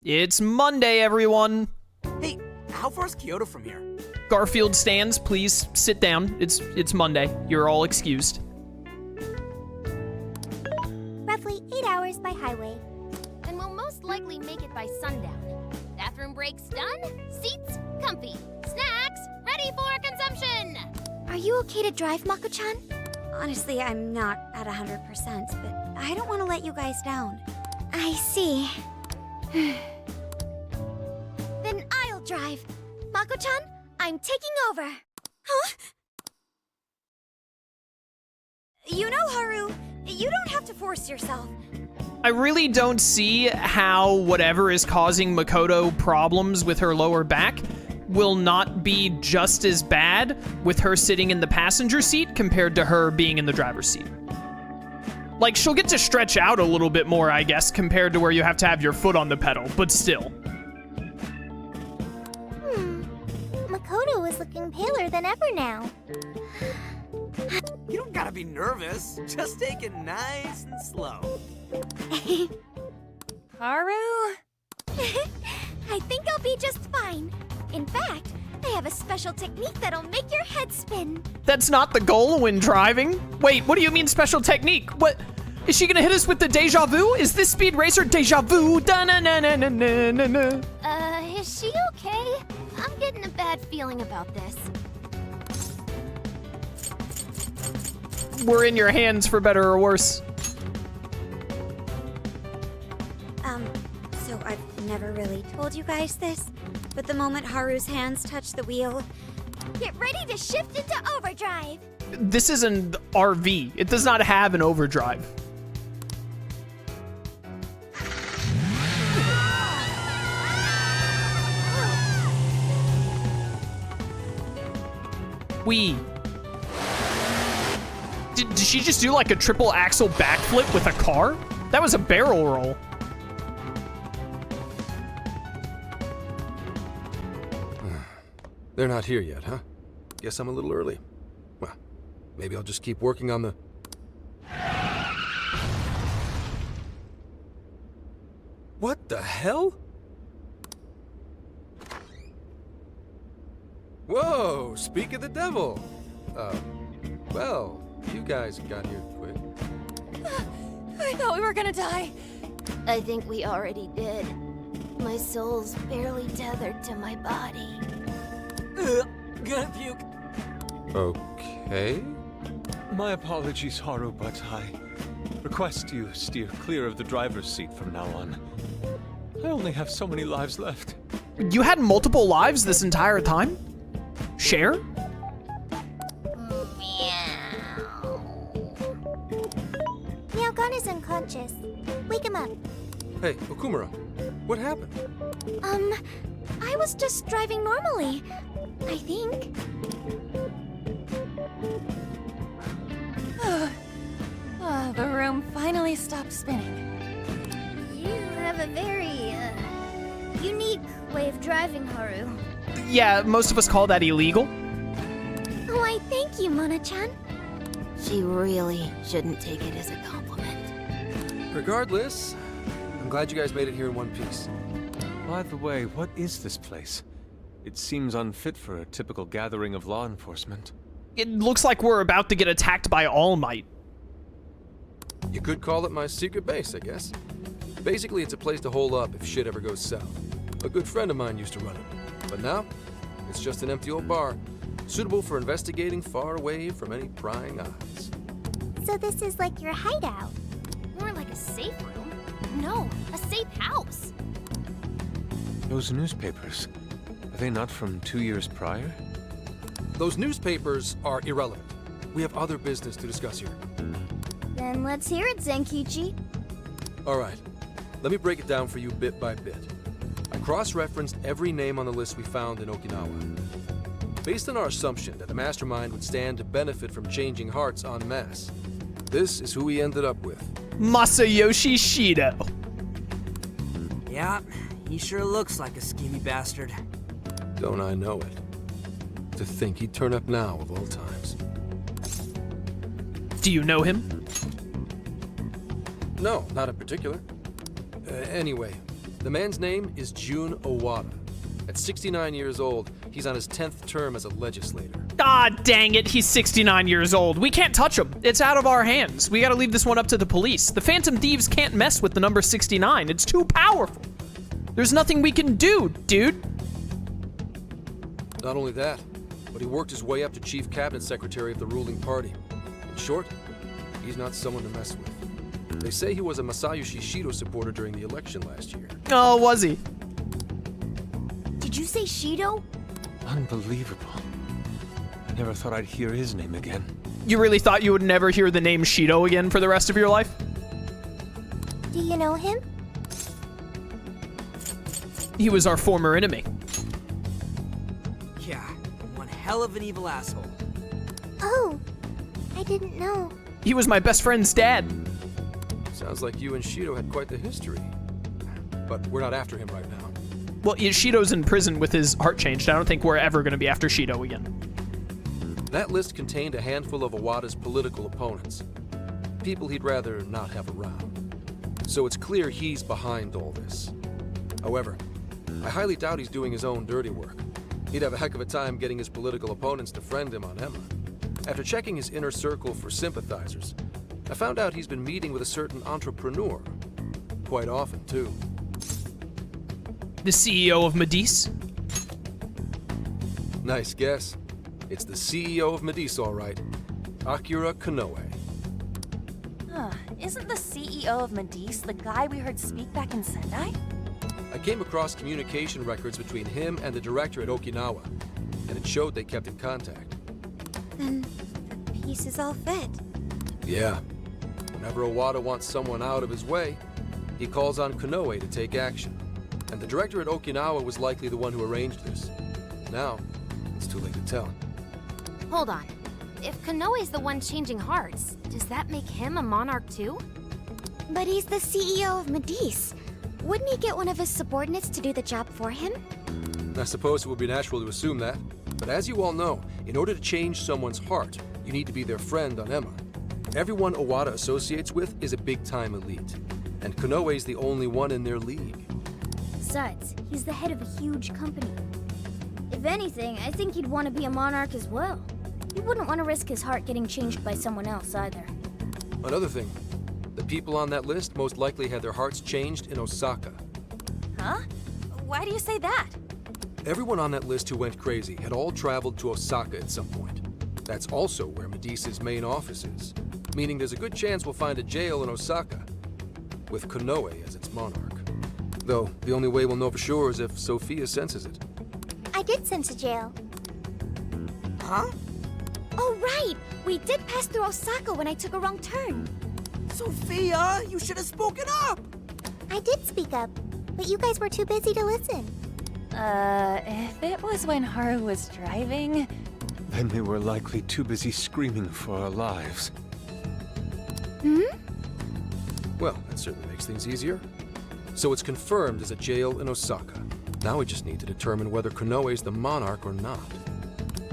It's Monday, everyone. Hey, how far is Kyoto from here? Garfield stands, please sit down. It's Monday. You're all excused. Roughly 8 hours by highway. And we'll most likely make it by sundown. Bathroom breaks done, seats comfy, snacks ready for consumption! Are you okay to drive, Mako-chan? Honestly, I'm not at 100%, but I don't want to let you guys down. I see. Then I'll drive. Mako-chan, I'm taking over. Huh? You know, Haru, you don't have to force yourself. I really don't see how whatever is causing Makoto problems with her lower back will not be just as bad with her sitting in the passenger seat compared to her being in the driver's seat. Like, she'll get to stretch out a little bit more, I guess, compared to where you have to have your foot on the pedal, but still. Makoto is looking paler than ever now. You don't gotta be nervous. Just take it nice and slow. Haru? I think I'll be just fine. In fact, I have a special technique that'll make your head spin. That's not the goal when driving. Wait, what do you mean special technique? What? Is she gonna hit us with the deja vu? Is this Speed Racer deja vu? Da-na-na-na-na-na-na. Is she okay? I'm getting a bad feeling about this. We're in your hands for better or worse. So I've never really told you guys this, but the moment Haru's hands touch the wheel, get ready to shift into overdrive. This is an RV. It does not have an overdrive. Did she just do like a triple axle backflip with a car? That was a barrel roll. They're not here yet, huh? Guess I'm a little early. Well, maybe I'll just keep working on the... What the hell? Whoa, speak of the devil. Well, you guys got here quick. I thought we were gonna die. I think we already did. My soul's barely tethered to my body. Gonna puke. Okay. My apologies, Haru, but I request you steer clear of the driver's seat from now on. I only have so many lives left. You had multiple lives this entire time? Share? Meowgon is unconscious. Wake him up. Hey, Okumura, what happened? I was just driving normally, I think. The room finally stopped spinning. You have a very, unique way of driving, Haru. Yeah, most of us call that illegal. Why, thank you, Mona-chan. She really shouldn't take it as a compliment. Regardless, I'm glad you guys made it here in one piece. By the way, what is this place? It seems unfit for a typical gathering of law enforcement. It looks like we're about to get attacked by All Might. You could call it my secret base, I guess. Basically, it's a place to hole up if shit ever goes south. A good friend of mine used to run it. But now, it's just an empty old bar, suitable for investigating far away from any prying eyes. So this is like your hideout. More like a safe room. No, a safe house. Those newspapers, are they not from 2 years prior? Those newspapers are irrelevant. We have other business to discuss here. Then let's hear it, Zenkichi. All right, let me break it down for you bit by bit. I cross-referenced every name on the list we found in Okinawa. Based on our assumption that the mastermind would stand to benefit from changing hearts en masse, this is who we ended up with. Masayoshi Shido. Yeah, he sure looks like a schemy bastard. Don't I know it? To think he'd turn up now of all times. Do you know him? No, not in particular. Anyway, The man's name is Jun Owada. At 69 years old, he's on his 10th term as a legislator. God dang it, he's 69 years old. We can't touch him. It's out of our hands. We gotta leave this one up to the police. The Phantom Thieves can't mess with the number 69. It's too powerful. There's nothing we can do, dude. Not only that, but he worked his way up to chief cabinet secretary of the ruling party. In short, he's not someone to mess with. They say he was a Masayoshi Shido supporter during the election last year. Oh, was he? Did you say Shido? Unbelievable. I never thought I'd hear his name again. You really thought you would never hear the name Shido again for the rest of your life? Do you know him? He was our former enemy. Yeah, one hell of an evil asshole. Oh, I didn't know. He was my best friend's dad. Sounds like you and Shido had quite the history. But we're not after him right now. Well, Shido's in prison with his heart changed. I don't think we're ever going to be after Shido again. That list contained a handful of Owada's political opponents. People he'd rather not have around. So it's clear he's behind all this. However, I highly doubt he's doing his own dirty work. He'd have a heck of a time getting his political opponents to friend him on Emma. After checking his inner circle for sympathizers, I found out he's been meeting with a certain entrepreneur. Quite often, too. The CEO of Medice? Nice guess. It's the CEO of Medice, all right. Akira Konoe. Isn't the CEO of Medice the guy we heard speak back in Sendai? I came across communication records between him and the director at Okinawa, and it showed they kept in contact. Then the pieces all fit. Yeah. Whenever Owada wants someone out of his way, he calls on Konoe to take action. And the director at Okinawa was likely the one who arranged this. Now, it's too late to tell. Hold on. If Konoe's the one changing hearts, does that make him a monarch too? But he's the CEO of Medice. Wouldn't he get one of his subordinates to do the job for him? I suppose it would be natural to assume that. But as you all know, in order to change someone's heart, you need to be their friend on Emma. Everyone Owada associates with is a big-time elite. And Konoe's the only one in their league. Besides, he's the head of a huge company. If anything, I think he'd want to be a monarch as well. He wouldn't want to risk his heart getting changed by someone else either. Another thing, the people on that list most likely had their hearts changed in Osaka. Huh? Why do you say that? Everyone on that list who went crazy had all traveled to Osaka at some point. That's also where Medice's main office is, meaning there's a good chance we'll find a jail in Osaka, with Konoe as its monarch. Though, the only way we'll know for sure is if Sophia senses it. I did sense a jail. Huh? Oh, right! We did pass through Osaka when I took a wrong turn. Sophia, you should have spoken up! I did speak up, but you guys were too busy to listen. If it was when Haru was driving... Then they were likely too busy screaming for our lives. Well, that certainly makes things easier. So it's confirmed as a jail in Osaka. Now we just need to determine whether Konoe's the monarch or not.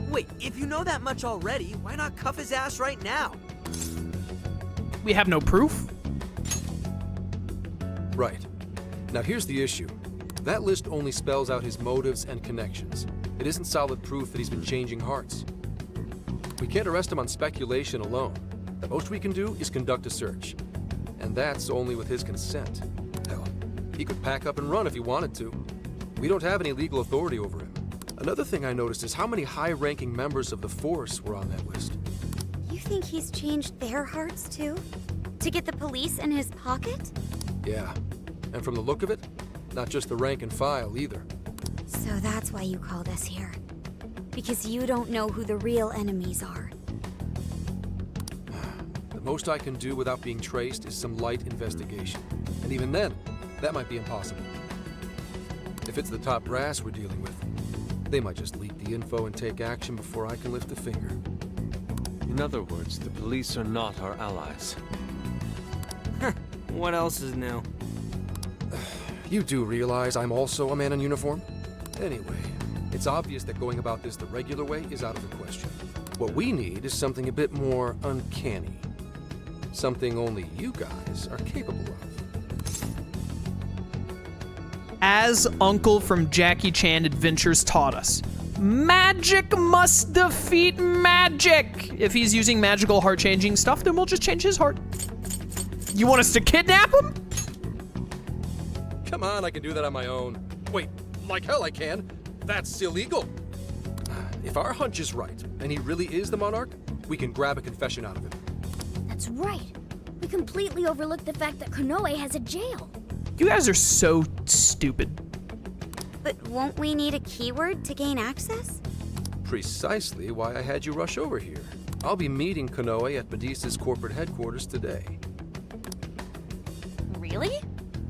Wait, if you know that much already, why not cuff his ass right now? We have no proof? Right. Now here's the issue. That list only spells out his motives and connections. It isn't solid proof that he's been changing hearts. We can't arrest him on speculation alone. The most we can do is conduct a search. And that's only with his consent. Hell, he could pack up and run if he wanted to. We don't have any legal authority over him. Another thing I noticed is how many high-ranking members of the Force were on that list. You think he's changed their hearts too? To get the police in his pocket? Yeah. And from the look of it, not just the rank and file either. So that's why you called us here. Because you don't know who the real enemies are. The most I can do without being traced is some light investigation. And even then, that might be impossible. If it's the top brass we're dealing with, they might just leak the info and take action before I can lift a finger. In other words, the police are not our allies. What else is new? You do realize I'm also a man in uniform? Anyway, it's obvious that going about this the regular way is out of the question. What we need is something a bit more uncanny. Something only you guys are capable of. As Uncle from Jackie Chan Adventures taught us, magic must defeat magic. If he's using magical heart-changing stuff, then we'll just change his heart. You want us to kidnap him? Come on, I can do that on my own. Wait, like hell I can. That's illegal. If our hunch is right, and he really is the Monarch, we can grab a confession out of him. That's right. We completely overlooked the fact that Konoe has a jail. You guys are so stupid. But won't we need a keyword to gain access? Precisely why I had you rush over here. I'll be meeting Konoe at Medesa's corporate headquarters today. Really?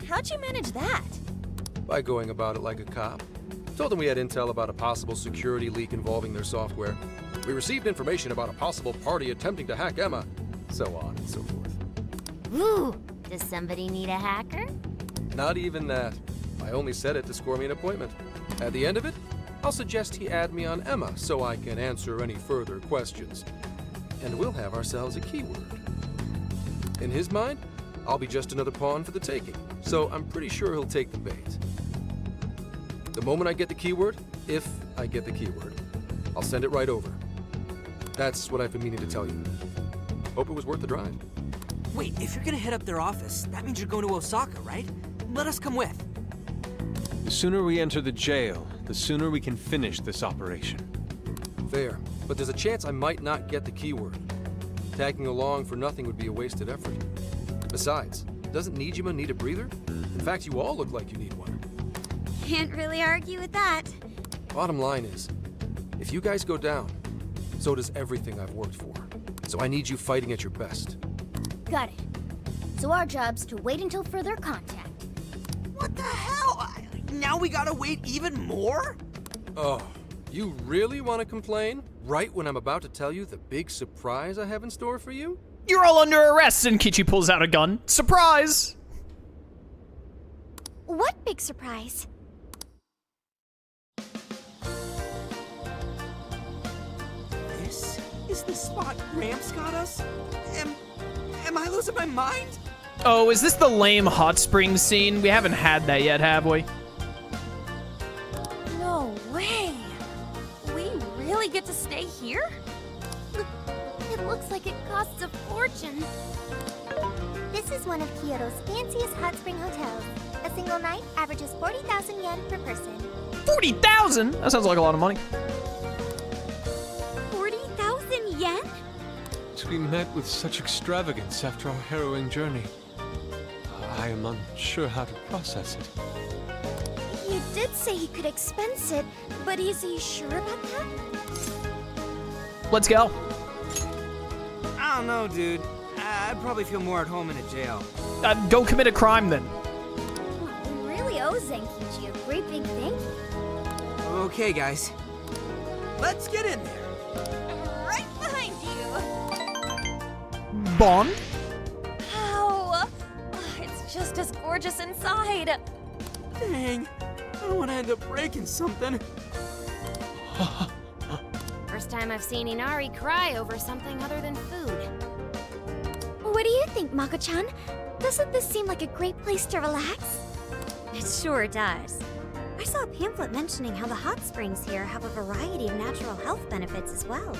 How'd you manage that? By going about it like a cop. Told them we had intel about a possible security leak involving their software. We received information about a possible party attempting to hack Emma. So on and so forth. Ooh, does somebody need a hacker? Not even that. I only said it to score me an appointment. At the end of it, I'll suggest he add me on Emma so I can answer any further questions. And we'll have ourselves a keyword. In his mind, I'll be just another pawn for the taking, so I'm pretty sure he'll take the bait. The moment I get the keyword, if I get the keyword, I'll send it right over. That's what I've been meaning to tell you. Hope it was worth the drive. Wait, if you're gonna head up their office, that means you're going to Osaka, right? Let us come with. The sooner we enter the jail, the sooner we can finish this operation. Fair, but there's a chance I might not get the keyword. Tagging along for nothing would be a wasted effort. Besides, doesn't Nijima need a breather? In fact, you all look like you need one. Can't really argue with that. Bottom line is, if you guys go down, so does everything I've worked for. So I need you fighting at your best. Got it. So our job's to wait until further contact. What the hell? Now we gotta wait even more? Oh, you really want to complain? Right when I'm about to tell you the big surprise I have in store for you? You're all under arrest, and Kichi pulls out a gun. Surprise! What big surprise? This is the spot Gramps got us? Am I losing my mind? Oh, is this the lame hot springs scene? We haven't had that yet, have we? No way. We really get to stay here? It looks like it costs a fortune. This is one of Kyoto's fanciest hot spring hotels. A single night averages 40,000 yen per person. 40,000? That sounds like a lot of money. 40,000 yen? To be met with such extravagance after our harrowing journey, I am unsure how to process it. He did say he could expense it, but is he sure about that? Let's go. I don't know, dude. I'd probably feel more at home in a jail. Go commit a crime then. We really owe Zenkichi a great big thank you. Okay, guys. Let's get in there. Right behind you. Bond? How? It's just as gorgeous inside. Dang. I don't want to end up breaking something. First time I've seen Inari cry over something other than food. What do you think, Mako-chan? Doesn't this seem like a great place to relax? It sure does. I saw a pamphlet mentioning how the hot springs here have a variety of natural health benefits as well.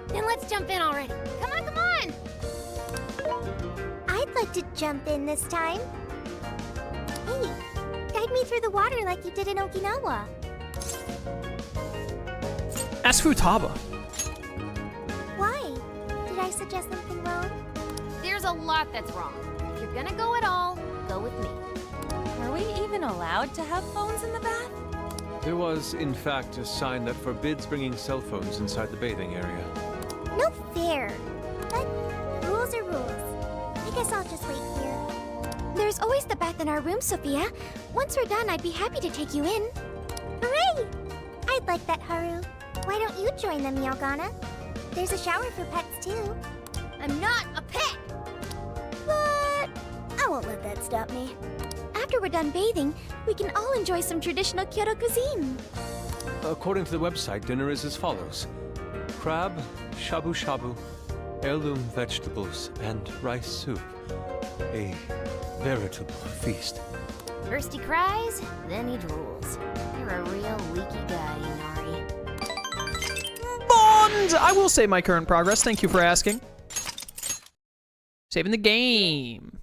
Then let's jump in already. Come on, come on! I'd like to jump in this time. Hey, guide me through the water like you did in Okinawa. Ask Futaba. Why? Did I suggest something wrong? There's a lot that's wrong. If you're gonna go at all, go with me. Are we even allowed to have phones in the bath? There was, in fact, a sign that forbids bringing cell phones inside the bathing area. No fair. But rules are rules. I guess I'll just wait here. There's always the bath in our room, Sophia. Once we're done, I'd be happy to take you in. Hooray! I'd like that, Haru. Why don't you join them, Yogana? There's a shower for pets, too. I'm not a pet! But I won't let that stop me. After we're done bathing, we can all enjoy some traditional Kyoto cuisine. According to the website, dinner is as follows: crab, shabu shabu, heirloom vegetables, and rice soup. A veritable feast. First he cries, then he drools. You're a real leaky guy, Inari. Bond! I will save my current progress. Thank you for asking. Saving the game.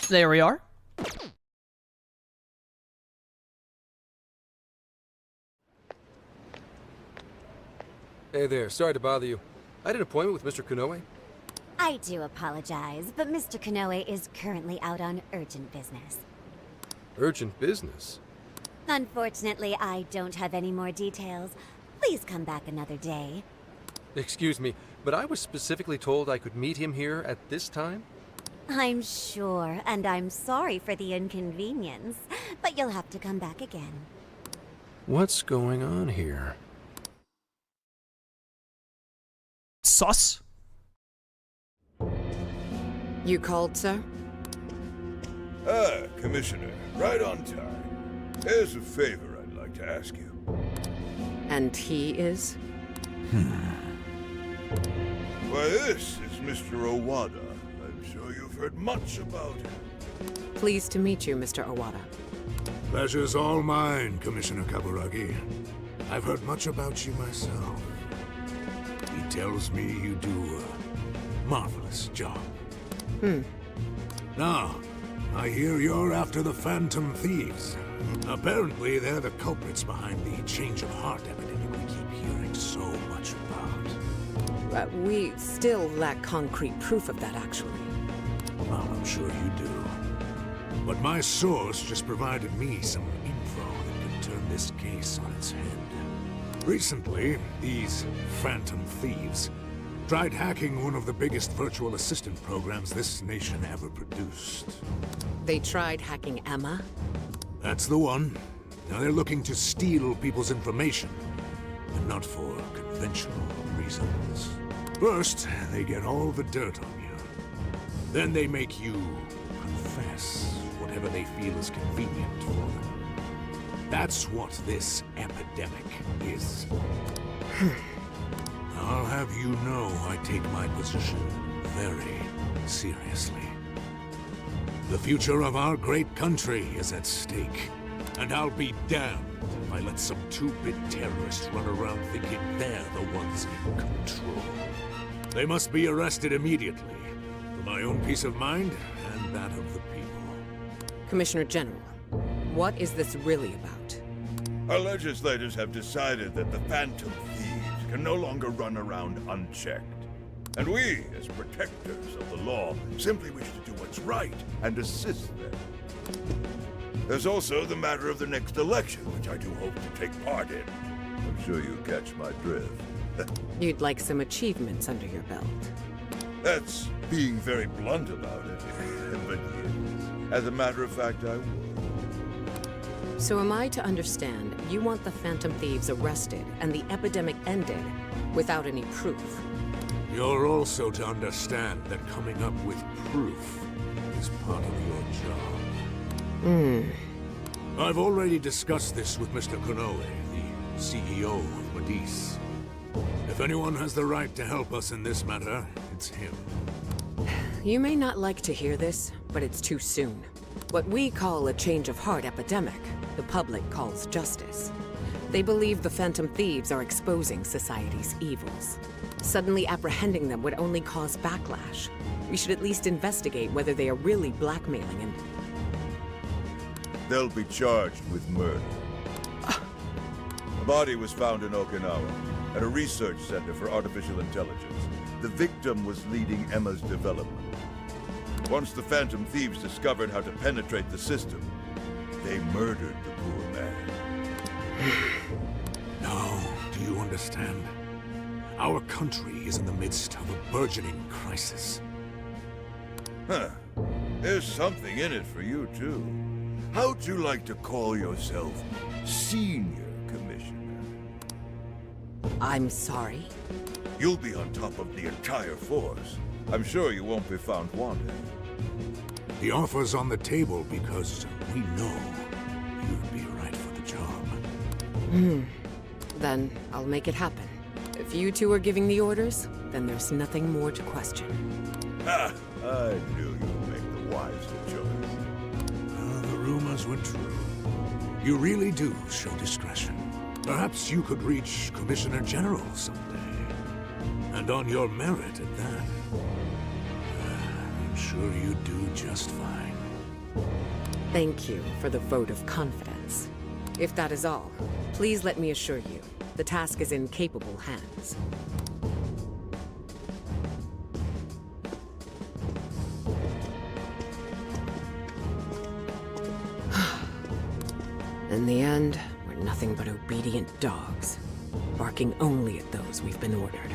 There we are. Hey there, sorry to bother you. I had an appointment with Mr. Konoe. I do apologize, but Mr. Konoe is currently out on urgent business. Urgent business? Unfortunately, I don't have any more details. Please come back another day. Excuse me, but I was specifically told I could meet him here at this time? I'm sure, and I'm sorry for the inconvenience, but you'll have to come back again. What's going on here? Sus. You called, sir? Commissioner, right on time. There's a favor I'd like to ask you. And he is? Why, this is Mr. Owada. I'm sure you've heard much about him. Pleased to meet you, Mr. Owada. Pleasure's all mine, Commissioner Kaburagi. I've heard much about you myself. He tells me you do a marvelous job. Now, I hear you're after the Phantom Thieves. Apparently, they're the culprits behind the change of heart epidemic we keep hearing so much about. We still lack concrete proof of that, actually. Well, I'm sure you do. But my source just provided me some info that could turn this case on its head. Recently, these Phantom Thieves tried hacking one of the biggest virtual assistant programs this nation ever produced. They tried hacking Emma? That's the one. Now they're looking to steal people's information, but not for conventional reasons. First, they get all the dirt on you. Then they make you confess whatever they feel is convenient for them. That's what this epidemic is. I'll have you know I take my position very seriously. The future of our great country is at stake, and I'll be damned if I let some two-bit terrorists run around thinking they're the ones in control. They must be arrested immediately, for my own peace of mind and that of the people. Commissioner General, what is this really about? Our legislators have decided that the Phantom Thieves can no longer run around unchecked. And we, as protectors of the law, simply wish to do what's right and assist them. There's also the matter of the next election, which I do hope to take part in. I'm sure you catch my drift. You'd like some achievements under your belt. That's being very blunt about it. But yes, as a matter of fact, I would. So am I to understand you want the Phantom Thieves arrested and the epidemic ended without any proof? You're also to understand that coming up with proof is part of your job. I've already discussed this with Mr. Konoe, the CEO of Medis. If anyone has the right to help us in this matter, it's him. You may not like to hear this, but it's too soon. What we call a change of heart epidemic, the public calls justice. They believe the Phantom Thieves are exposing society's evils. Suddenly apprehending them would only cause backlash. We should at least investigate whether they are really blackmailing and... They'll be charged with murder. A body was found in Okinawa, at a research center for artificial intelligence. The victim was leading Emma's development. Once the Phantom Thieves discovered how to penetrate the system, they murdered the poor man. Now, do you understand? Our country is in the midst of a burgeoning crisis. Huh. There's something in it for you, too. How'd you like to call yourself Senior Commissioner? I'm sorry? You'll be on top of the entire force. I'm sure you won't be found wanting. The offer's on the table because we know you'd be right for the job. Then I'll make it happen. If you two are giving the orders, then there's nothing more to question. Ha! I knew you'd make the wiser choice. The rumors were true. You really do show discretion. Perhaps you could reach Commissioner General someday. And on your merit at that. I'm sure you'd do just fine. Thank you for the vote of confidence. If that is all, please let me assure you, the task is in capable hands. In the end, we're nothing but obedient dogs, barking only at those we've been ordered.